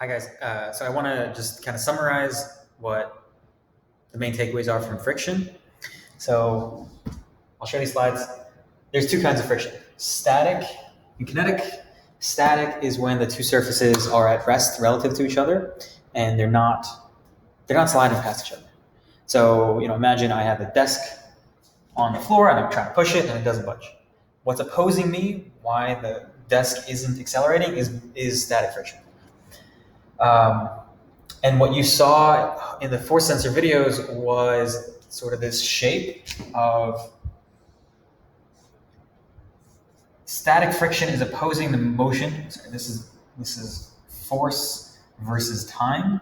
Hi guys. So I want to just kind of summarize what the main takeaways are from friction. So I'll share these slides. There's two kinds of friction: static and kinetic. Static is when the two surfaces are at rest relative to each other, and they're not sliding past each other. So imagine I have a desk on the floor and I'm trying to push it and it doesn't budge. What's opposing me, why the desk isn't accelerating, is static friction. And what you saw in the force sensor videos was sort of this shape of static friction is opposing the motion. Sorry, this is force versus time.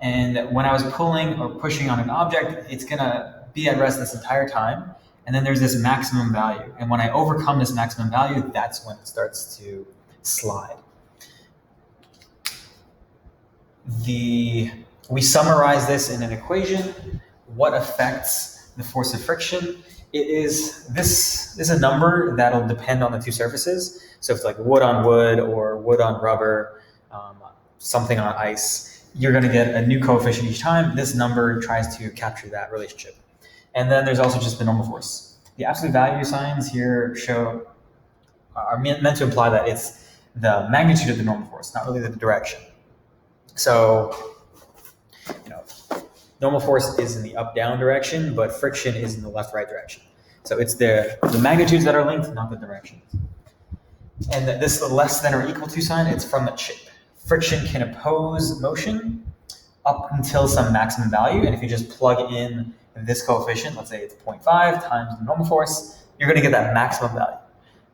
And when I was pulling or pushing on an object, it's gonna be at rest this entire time. And then there's this maximum value. And when I overcome this maximum value, that's when it starts to slide. We summarize this in an equation. What affects the force of friction? This is a number that'll depend on the two surfaces. So if it's like wood on wood or wood on rubber, something on ice, you're going to get a new coefficient each time. This number tries to capture that relationship. And then there's also just the normal force. The absolute value signs here are meant to imply that it's the magnitude of the normal force, not really the direction. So, normal force is in the up-down direction, but friction is in the left-right direction. So it's the magnitudes that are linked, not the directions. And this less than or equal to sign, it's from the shape. Friction can oppose motion up until some maximum value, and if you just plug in this coefficient, let's say it's 0.5 times the normal force, you're going to get that maximum value.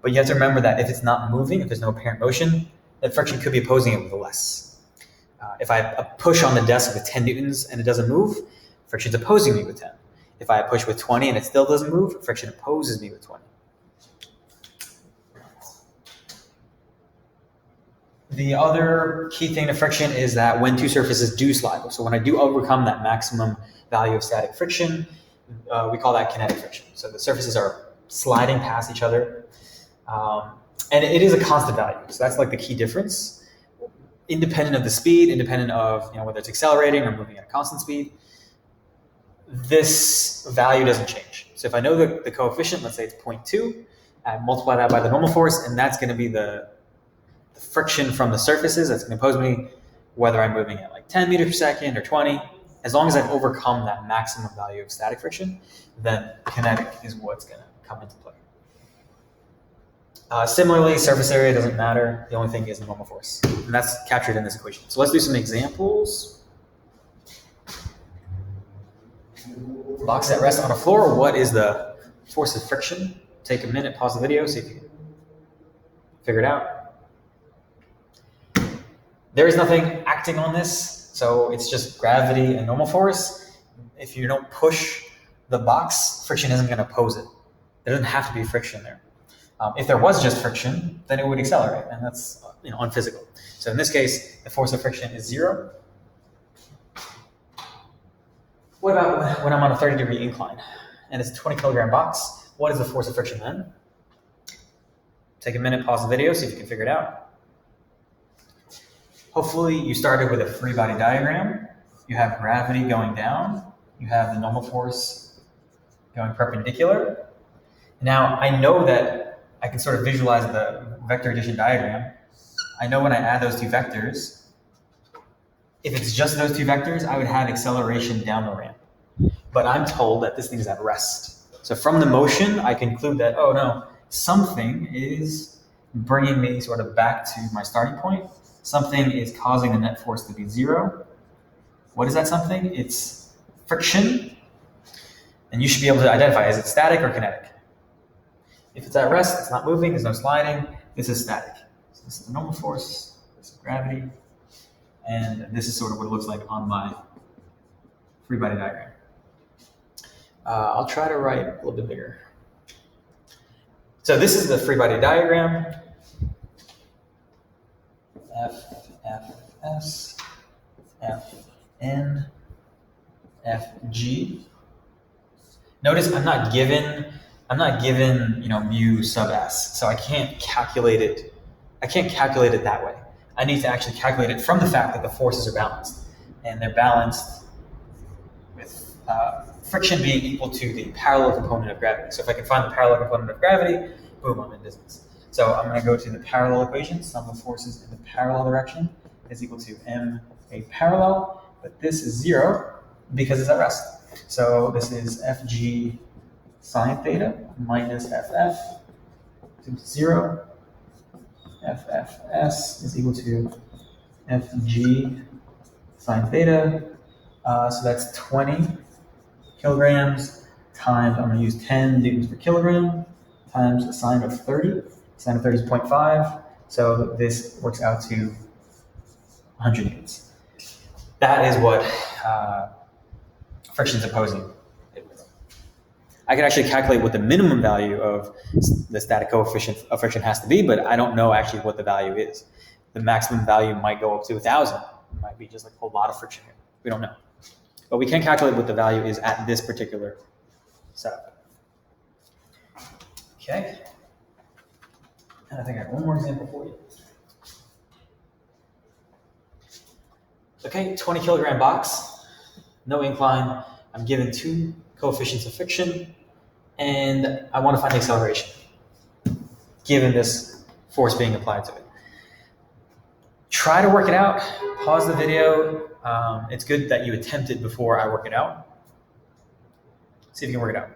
But you have to remember that if it's not moving, if there's no apparent motion, then friction could be opposing it with a less. If I push on the desk with 10 newtons and it doesn't move, friction's opposing me with 10. If I push with 20 and it still doesn't move, friction opposes me with 20. The other key thing to friction is that when two surfaces do slide, so when I do overcome that maximum value of static friction, we call that kinetic friction. So the surfaces are sliding past each other, and it is a constant value. So that's like the key difference. Independent of the speed, independent of whether it's accelerating or moving at a constant speed, this value doesn't change. So if I know the coefficient, let's say it's 0.2, I multiply that by the normal force, and that's going to be the friction from the surfaces that's going to oppose me, whether I'm moving at like 10 meters per second or 20. As long as I've overcome that maximum value of static friction, then kinetic is what's going to come into play. Similarly, surface area doesn't matter. The only thing is the normal force. And that's captured in this equation. So let's do some examples. Box at rest on a floor. What is the force of friction? Take a minute, pause the video, see if you can figure it out. There is nothing acting on this, so it's just gravity and normal force. If you don't push the box, friction isn't going to oppose it. There doesn't have to be friction there. If there was just friction, then it would accelerate, and that's unphysical. So in this case, the force of friction is 0. What about when I'm on a 30-degree incline and it's a 20-kilogram box? What is the force of friction then? Take a minute, pause the video, see if you can figure it out. Hopefully you started with a free body diagram. You have gravity going down. You have the normal force going perpendicular. Now I know that I can sort of visualize the vector addition diagram. I know when I add those two vectors, if it's just those two vectors, I would have acceleration down the ramp. But I'm told that this thing is at rest. So from the motion, I conclude that, oh no, something is bringing me sort of back to my starting point. Something is causing the net force to be 0. What is that something? It's friction. And you should be able to identify, is it static or kinetic? If it's at rest, it's not moving, there's no sliding, this is static. So this is the normal force, this is gravity, and this is sort of what it looks like on my free body diagram. I'll try to write a little bit bigger. So this is the free body diagram. F, F, S, F, N, F, G. Notice I'm not given mu sub s, so I can't calculate it that way. I need to actually calculate it from the fact that the forces are balanced. And they're balanced with friction being equal to the parallel component of gravity. So if I can find the parallel component of gravity, boom, I'm in business. So I'm going to go to the parallel equation. Sum of forces in the parallel direction is equal to ma parallel, but this is 0 because it's at rest. So this is Fg sine theta minus Ff is equal to 0. Ffs is equal to Fg sine theta. So that's 20 kilograms times, I'm going to use 10 newtons per kilogram, times a sine of 30. Sine of 30 is 0.5. So this works out to 100 newtons. That is what friction is opposing. I can actually calculate what the minimum value of the static coefficient of friction has to be, but I don't know actually what the value is. The maximum value might go up to 1,000. It might be just like a whole lot of friction here. We don't know. But we can calculate what the value is at this particular setup. Okay. And I think I have one more example for you. Okay, 20 kilogram box, no incline. I'm given 2 coefficients of friction, and I want to find the acceleration given this force being applied to it. Try to work it out. Pause the video. It's good that you attempt it before I work it out. See if you can work it out.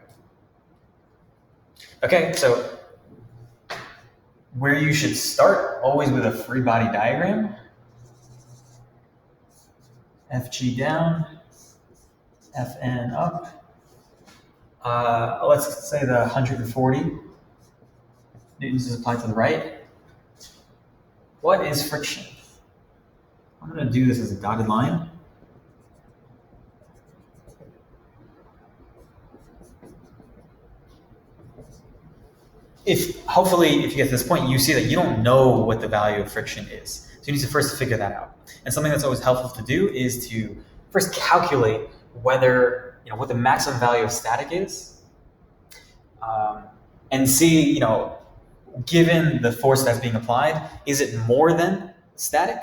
Okay, so where you should start, always with a free body diagram. Fg down, Fn up. Let's say the 140 newtons is applied to the right. What is friction? I'm going to do this as a dotted line. Hopefully, if you get to this point, you see that you don't know what the value of friction is. So you need to first figure that out. And something that's always helpful to do is to first calculate whether, what the maximum value of static is, and see, given the force that's being applied, is it more than static,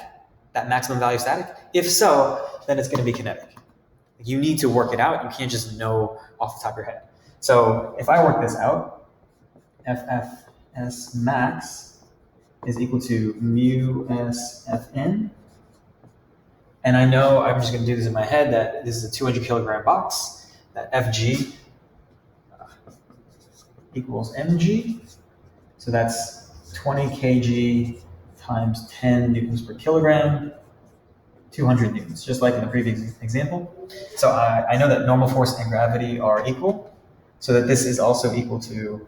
that maximum value of static? If so, then it's going to be kinetic. You need to work it out. You can't just know off the top of your head. So if I work this out, Ffs max is equal to mu s Fn. And I know, I'm just going to do this in my head, that this is a 200 kilogram box, that Fg equals mg. So that's 20 kg times 10 newtons per kilogram, 200 newtons, just like in the previous example. So I know that normal force and gravity are equal, so that this is also equal to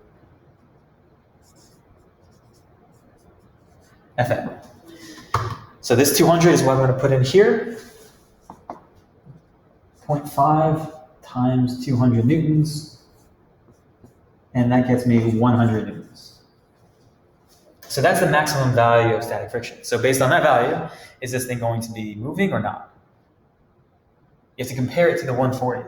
Fn. So this 200 is what I'm going to put in here. 0.5 times 200 newtons, and that gets me 100 newtons. So that's the maximum value of static friction. So based on that value, is this thing going to be moving or not? You have to compare it to the 140.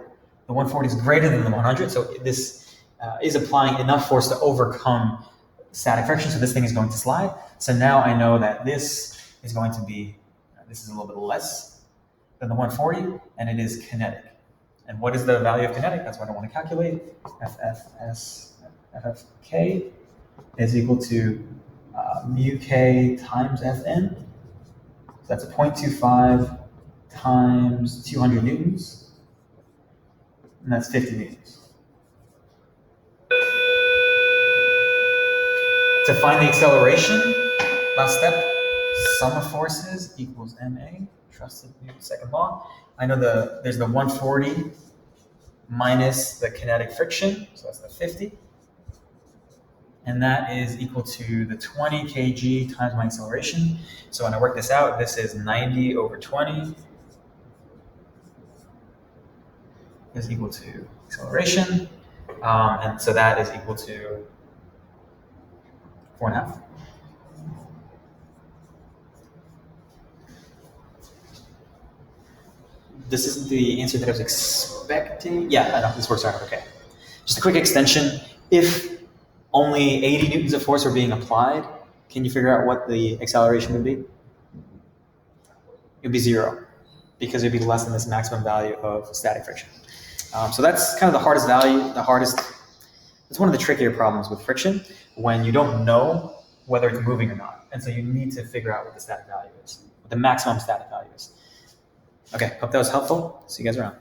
The 140 is greater than the 100, so this is applying enough force to overcome static friction, so this thing is going to slide. So now I know that this is going to be, this is a little bit less than the 140, and it is kinetic. And what is the value of kinetic? That's what I want to calculate. Ffk is equal to mu k times Fn. So that's a 0.25 times 200 newtons, and that's 50 newtons. To find the acceleration, last step, sum of forces equals ma, trusted Newton's second law. I know there's the 140 minus the kinetic friction, so that's the 50. And that is equal to the 20 kg times my acceleration. So when I work this out, this is 90 over 20 is equal to acceleration. And so that is equal to 4.5. This isn't the answer that I was expecting. Yeah, I know, this works out okay. Just a quick extension. If only 80 newtons of force are being applied, can you figure out what the acceleration would be? it'd be 0 because it'd be less than this maximum value of static friction. So that's kind of the hardest value, it's one of the trickier problems with friction when you don't know whether it's moving or not. And so you need to figure out what the static value is, what the maximum static value is. Okay, hope that was helpful. See you guys around.